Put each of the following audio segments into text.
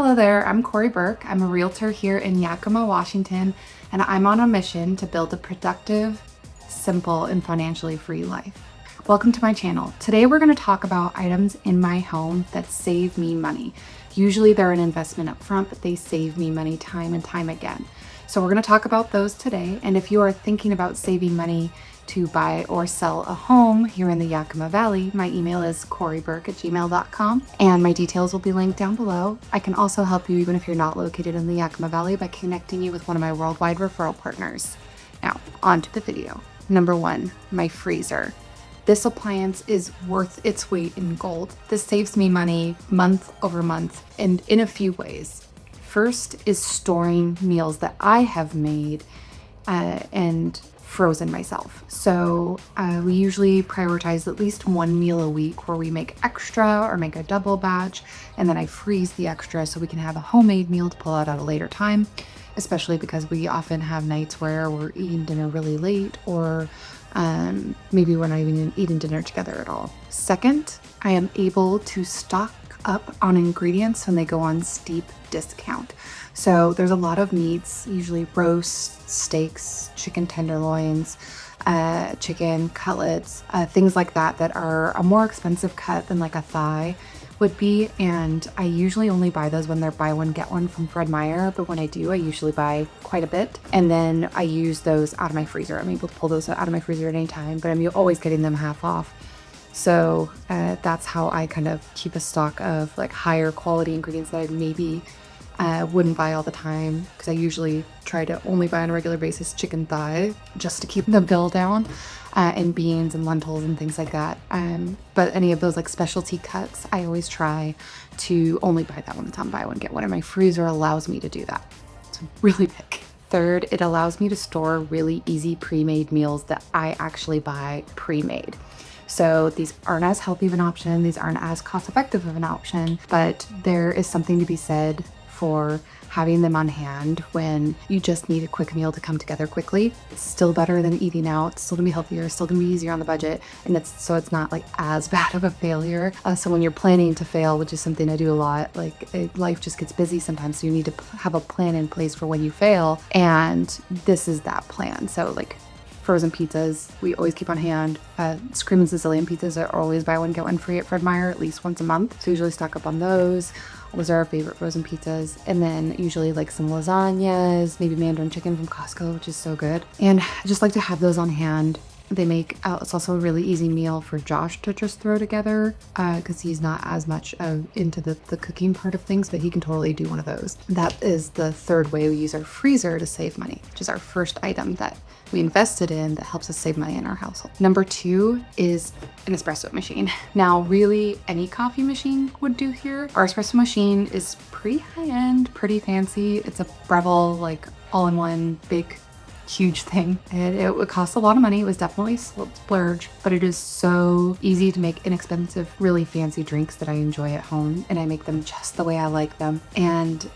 Hello there, I'm Corey Burke. I'm a realtor here in Yakima, Washington, and I'm on a mission to build a productive, simple, and financially free life. Welcome to my channel. Today we're going to talk about items in my home that save me money. Usually they're an investment up front, but they save me money time and time again. So we're going to talk about those today, and if you are thinking about saving money to buy or sell a home here in the Yakima Valley, my email is corieburck@gmail.com and my details will be linked down below. I can also help you even if you're not located in the Yakima Valley by connecting you with one of my worldwide referral partners. Now, on to the video. Number one, my freezer. This appliance is worth its weight in gold. This saves me money month over month and in a few ways. First is storing meals that I have made and frozen myself. So we usually prioritize at least one meal a week where we make extra or make a double batch, and then I freeze the extra so we can have a homemade meal to pull out at a later time, especially because we often have nights where we're eating dinner really late, or maybe we're not even eating dinner together at all. Second, I am able to stock up on ingredients when they go on steep discount. So there's a lot of meats, usually roasts, steaks, chicken tenderloins, chicken cutlets, things like that that are a more expensive cut than like a thigh would be. And I usually only buy those when they're buy one, get one from Fred Meyer. But when I do, I usually buy quite a bit. And then I use those out of my freezer. I'm able to pull those out of my freezer at any time, but I'm always getting them half off. So that's how I kind of keep a stock of like higher quality ingredients that I maybe wouldn't buy all the time, because I usually try to only buy on a regular basis chicken thigh just to keep the bill down, and beans and lentils and things like that. But any of those like specialty cuts, I always try to only buy that when it's on buy one, get one, and my freezer allows me to do that. It's really big. Third, it allows me to store really easy pre-made meals that I actually buy pre-made. So these aren't as healthy of an option, these aren't as cost effective of an option, but there is something to be said for having them on hand when you just need a quick meal to come together quickly. It's still better than eating out, it's still gonna be healthier, it's still gonna be easier on the budget, and it's not like as bad of a failure. So when you're planning to fail, which is something I do a lot, like life just gets busy sometimes, so you need to have a plan in place for when you fail, and this is that plan. So like frozen pizzas, we always keep on hand. Screamin' Sicilian pizzas are always buy one, get one free at Fred Meyer at least once a month. So usually stock up on those. Those are our favorite frozen pizzas. And then usually like some lasagnas, maybe Mandarin chicken from Costco, which is so good. And I just like to have those on hand. They make, it's also a really easy meal for Josh to just throw together, because he's not as much into the cooking part of things, but he can totally do one of those. That is the third way we use our freezer to save money, which is our first item that we invested in that helps us save money in our household. Number two is an espresso machine. Now, really any coffee machine would do here. Our espresso machine is pretty high-end, pretty fancy. It's a Breville, like all-in-one big huge thing. It would cost a lot of money. It was definitely a splurge, but it is so easy to make inexpensive, really fancy drinks that I enjoy at home, and I make them just the way I like them. And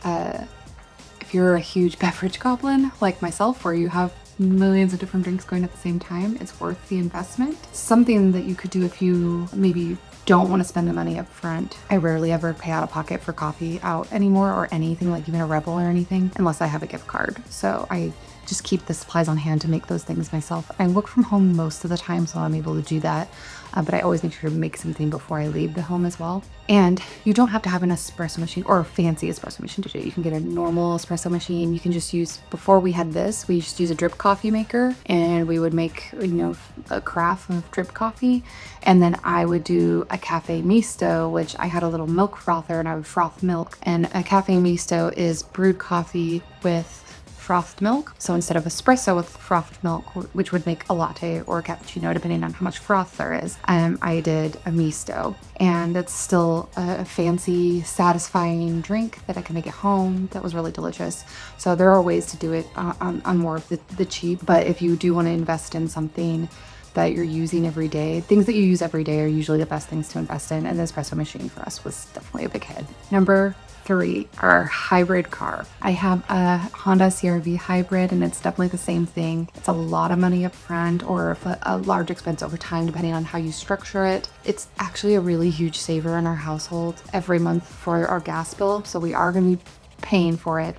if you're a huge beverage goblin like myself, where you have millions of different drinks going at the same time, it's worth the investment. Something that you could do if you maybe don't want to spend the money up front. I rarely ever pay out of pocket for coffee out anymore, or anything, like even a Rebel or anything, unless I have a gift card. So I just keep the supplies on hand to make those things myself. I work from home most of the time, so I'm able to do that. But I always make sure to make something before I leave the home as well. And you don't have to have an espresso machine or a fancy espresso machine to do it. You can get a normal espresso machine. You can just use, before we had this, we just use a drip coffee maker, and we would make, a carafe of drip coffee. And then I would do a cafe misto, which I had a little milk frother and I would froth milk. And a cafe misto is brewed coffee with frothed milk. So instead of espresso with frothed milk, which would make a latte or a cappuccino, depending on how much froth there is, I did a misto. And it's still a fancy, satisfying drink that I can make at home that was really delicious. So there are ways to do it on more of the cheap. But if you do want to invest in something that you're using every day, things that you use every day are usually the best things to invest in. And the espresso machine for us was definitely a big hit. Number three are hybrid car. I have a Honda CR-V hybrid, and it's definitely the same thing. It's a lot of money up front, or a large expense over time, depending on how you structure it. It's actually a really huge saver in our household every month for our gas bill, so we are going to be paying for it.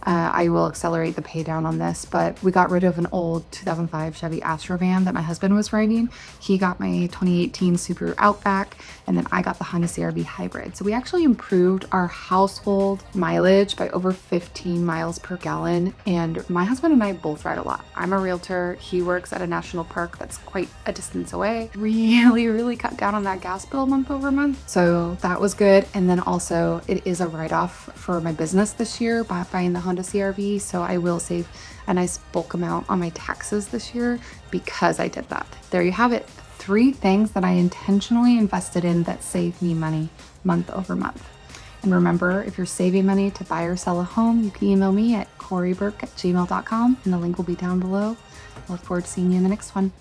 I will accelerate the pay down on this, but we got rid of an old 2005 Chevy Astro van that my husband was riding. He got my 2018 Subaru Outback, and then I got the Honda CR-V hybrid. So we actually improved our household mileage by over 15 miles per gallon. And my husband and I both ride a lot. I'm a realtor. He works at a national park that's quite a distance away. Really cut down on that gas bill month over month. So that was good. And then also it is a write-off for my business this year by buying the Honda CR-V, so I will save a nice bulk amount on my taxes this year because I did that. There you have it. 3 things that I intentionally invested in that save me money month over month. And remember, if you're saving money to buy or sell a home, you can email me at corieburck@gmail.com, and the link will be down below. I look forward to seeing you in the next one.